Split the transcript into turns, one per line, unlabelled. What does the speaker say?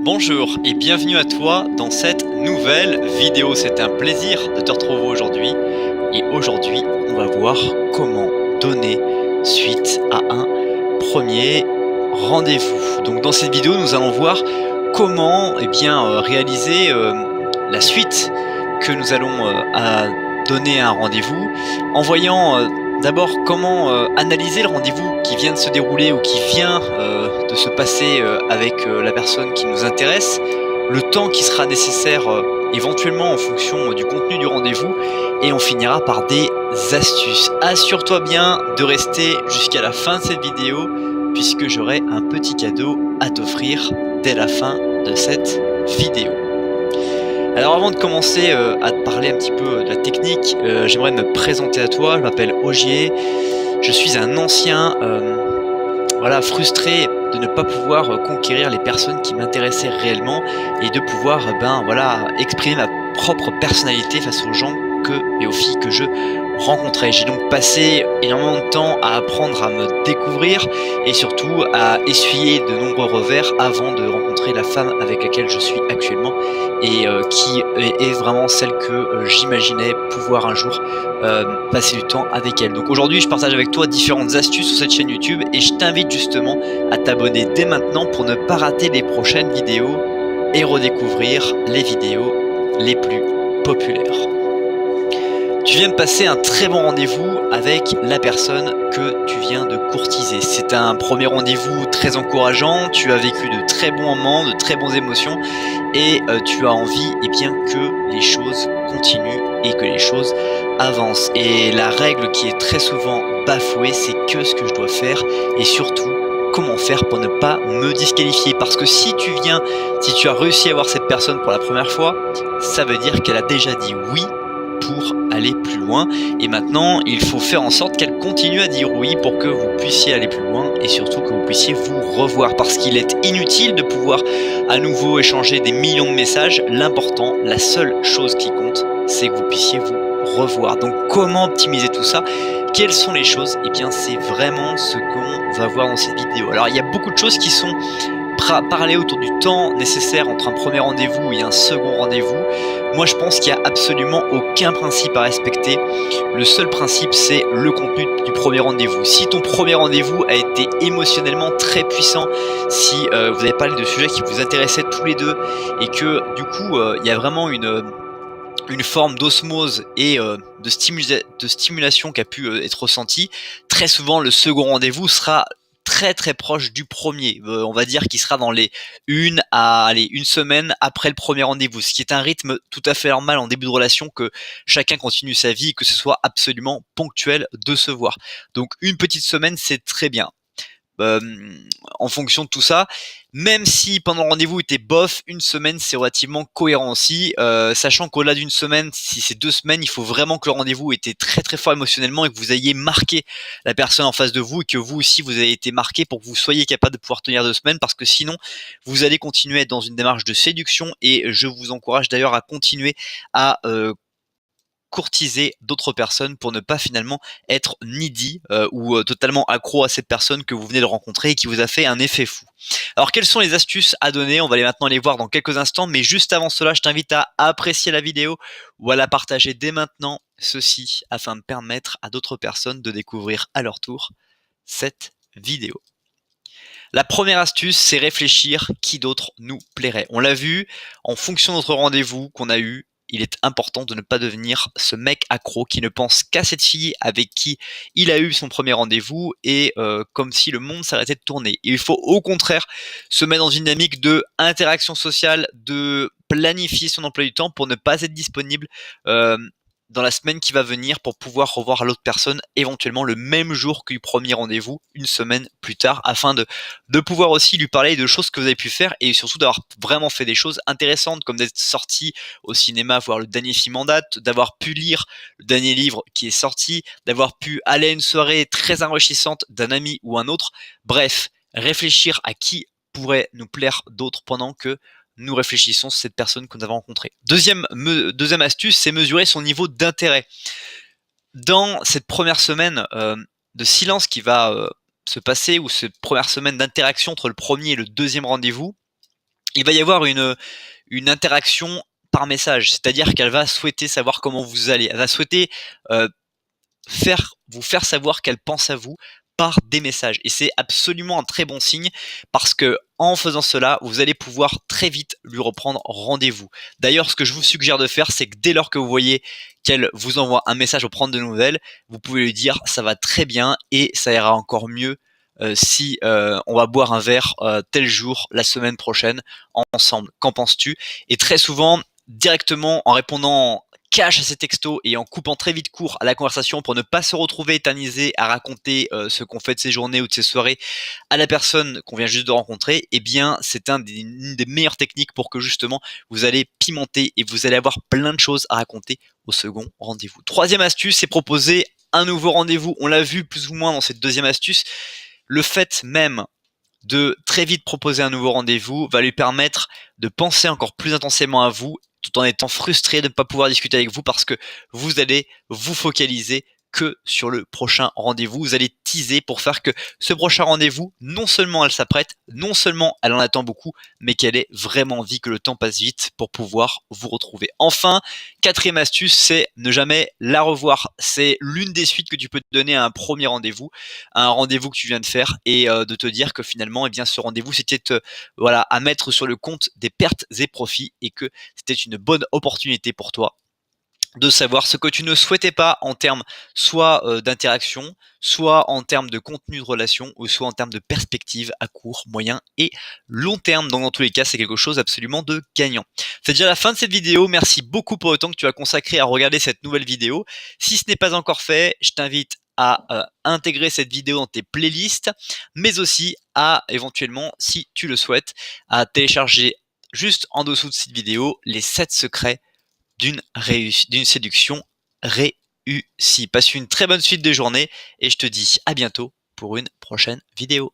Bonjour et bienvenue à toi dans cette nouvelle vidéo. C'est un plaisir de te retrouver aujourd'hui et aujourd'hui on va voir comment donner suite à un premier rendez-vous. Donc dans cette vidéo nous allons voir comment réaliser la suite que nous allons donner à un rendez-vous en voyant d'abord comment analyser le rendez-vous qui vient de se dérouler ou qui vient de se passer avec la personne qui nous intéresse, le temps qui sera nécessaire éventuellement en fonction du contenu du rendez-vous, et on finira par des astuces. Assure-toi bien de rester jusqu'à la fin de cette vidéo puisque j'aurai un petit cadeau à t'offrir dès la fin de cette vidéo. Alors avant de commencer à te parler un petit peu de la technique, j'aimerais me présenter à toi. Je m'appelle Ogier, je suis un ancien frustré de ne pas pouvoir conquérir les personnes qui m'intéressaient réellement et de pouvoir exprimer ma propre personnalité face aux gens et aux filles que je rencontrais. J'ai donc passé énormément de temps à apprendre à me découvrir et surtout à essuyer de nombreux revers avant de rencontrer la femme avec laquelle je suis actuellement et qui est vraiment celle que j'imaginais pouvoir un jour passer du temps avec elle. Donc aujourd'hui je partage avec toi différentes astuces sur cette chaîne YouTube et je t'invite justement à t'abonner dès maintenant pour ne pas rater les prochaines vidéos et redécouvrir les vidéos les plus populaires. Tu viens de passer un très bon rendez-vous avec la personne que tu viens de courtiser. C'est un premier rendez-vous très encourageant, tu as vécu de très bons moments, de très bonnes émotions et tu as envie que les choses continuent et que les choses avancent. Et la règle qui est très souvent bafouée, c'est que ce que je dois faire et surtout comment faire pour ne pas me disqualifier. Parce que si tu as réussi à voir cette personne pour la première fois, ça veut dire qu'elle a déjà dit oui pour aller plus loin et maintenant il faut faire en sorte qu'elle continue à dire oui pour que vous puissiez aller plus loin et surtout que vous puissiez vous revoir, parce qu'il est inutile de pouvoir à nouveau échanger des millions de messages. L'important, la seule chose qui compte, c'est que vous puissiez vous revoir. Donc comment optimiser tout ça? Quelles sont les choses? Eh bien c'est vraiment ce qu'on va voir dans cette vidéo. Alors il y a beaucoup de choses qui sont parler autour du temps nécessaire entre un premier rendez-vous et un second rendez-vous. Moi je pense qu'il n'y a absolument aucun principe à respecter. Le seul principe, c'est le contenu du premier rendez-vous. Si ton premier rendez-vous a été émotionnellement très puissant, si vous avez parlé de sujets qui vous intéressaient tous les deux et que du coup il y a vraiment une forme d'osmose et de stimulation qui a pu être ressentie, très souvent le second rendez-vous sera très très proche du premier. On va dire qu'il sera dans les une semaine après le premier rendez-vous, ce qui est un rythme tout à fait normal en début de relation, que chacun continue sa vie et que ce soit absolument ponctuel de se voir. Donc une petite semaine, c'est très bien. En fonction de tout ça, même si pendant le rendez-vous était bof, une semaine c'est relativement cohérent aussi, sachant qu'au-delà d'une semaine, si c'est 2 semaines, il faut vraiment que le rendez-vous était très très fort émotionnellement et que vous ayez marqué la personne en face de vous et que vous aussi vous avez été marqué pour que vous soyez capable de pouvoir tenir 2 semaines, parce que sinon vous allez continuer à être dans une démarche de séduction et je vous encourage d'ailleurs à continuer à courtiser d'autres personnes pour ne pas finalement être needy ou totalement accro à cette personne que vous venez de rencontrer et qui vous a fait un effet fou. Alors quelles sont les astuces à donner? On va maintenant les voir dans quelques instants, mais juste avant cela, je t'invite à apprécier la vidéo ou à la partager dès maintenant, ceci afin de permettre à d'autres personnes de découvrir à leur tour cette vidéo. La première astuce, c'est réfléchir qui d'autre nous plairait. On l'a vu, en fonction de notre rendez-vous qu'on a eu, il est important de ne pas devenir ce mec accro qui ne pense qu'à cette fille avec qui il a eu son premier rendez-vous et comme si le monde s'arrêtait de tourner. Il faut au contraire se mettre dans une dynamique de interaction sociale, de planifier son emploi du temps pour ne pas être disponible dans la semaine qui va venir pour pouvoir revoir l'autre personne éventuellement le même jour que le premier rendez-vous, une semaine plus tard, afin de pouvoir aussi lui parler de choses que vous avez pu faire et surtout d'avoir vraiment fait des choses intéressantes, comme d'être sorti au cinéma voir le dernier film en date, d'avoir pu lire le dernier livre qui est sorti, d'avoir pu aller à une soirée très enrichissante d'un ami ou un autre. Bref, réfléchir à qui pourrait nous plaire d'autres pendant que nous réfléchissons sur cette personne que nous avons rencontrée. Deuxième astuce, c'est mesurer son niveau d'intérêt. Dans cette première semaine de silence qui va se passer, ou cette première semaine d'interaction entre le premier et le deuxième rendez-vous, il va y avoir une interaction par message, c'est-à-dire qu'elle va souhaiter savoir comment vous allez, elle va souhaiter euh, vous faire savoir qu'elle pense à vous par des messages. Et c'est absolument un très bon signe parce que en faisant cela, vous allez pouvoir très vite lui reprendre rendez-vous. D'ailleurs, ce que je vous suggère de faire, c'est que dès lors que vous voyez qu'elle vous envoie un message pour prendre de nouvelles, vous pouvez lui dire ça va très bien et ça ira encore mieux si on va boire un verre tel jour la semaine prochaine ensemble. Qu'en penses-tu? Et très souvent, directement en répondant cash à ces textos et en coupant très vite court à la conversation pour ne pas se retrouver éternisé à raconter ce qu'on fait de ses journées ou de ses soirées à la personne qu'on vient juste de rencontrer, eh bien c'est une des meilleures techniques pour que justement vous allez pimenter et vous allez avoir plein de choses à raconter au second rendez-vous. Troisième astuce, c'est proposer un nouveau rendez-vous. On l'a vu plus ou moins dans cette deuxième astuce. Le fait même de très vite proposer un nouveau rendez-vous va lui permettre de penser encore plus intensément à vous tout en étant frustré de ne pas pouvoir discuter avec vous parce que vous allez vous focaliser que sur le prochain rendez-vous. Vous allez teaser pour faire que ce prochain rendez-vous, non seulement elle s'apprête, non seulement elle en attend beaucoup, mais qu'elle ait vraiment envie que le temps passe vite pour pouvoir vous retrouver. Enfin, quatrième astuce, c'est ne jamais la revoir. C'est l'une des suites que tu peux te donner à un premier rendez-vous, à un rendez-vous que tu viens de faire et de te dire que finalement, eh bien, ce rendez-vous, c'était voilà, à mettre sur le compte des pertes et profits et que c'était une bonne opportunité pour toi de savoir ce que tu ne souhaitais pas en termes soit d'interaction, soit en termes de contenu de relation, ou soit en termes de perspective à court, moyen et long terme. Donc dans tous les cas, c'est quelque chose absolument de gagnant. C'est déjà la fin de cette vidéo. Merci beaucoup pour le temps que tu as consacré à regarder cette nouvelle vidéo. Si ce n'est pas encore fait, je t'invite à intégrer cette vidéo dans tes playlists, mais aussi à éventuellement, si tu le souhaites, à télécharger juste en dessous de cette vidéo les 7 secrets d'une séduction réussie. Passe une très bonne suite de journée et je te dis à bientôt pour une prochaine vidéo.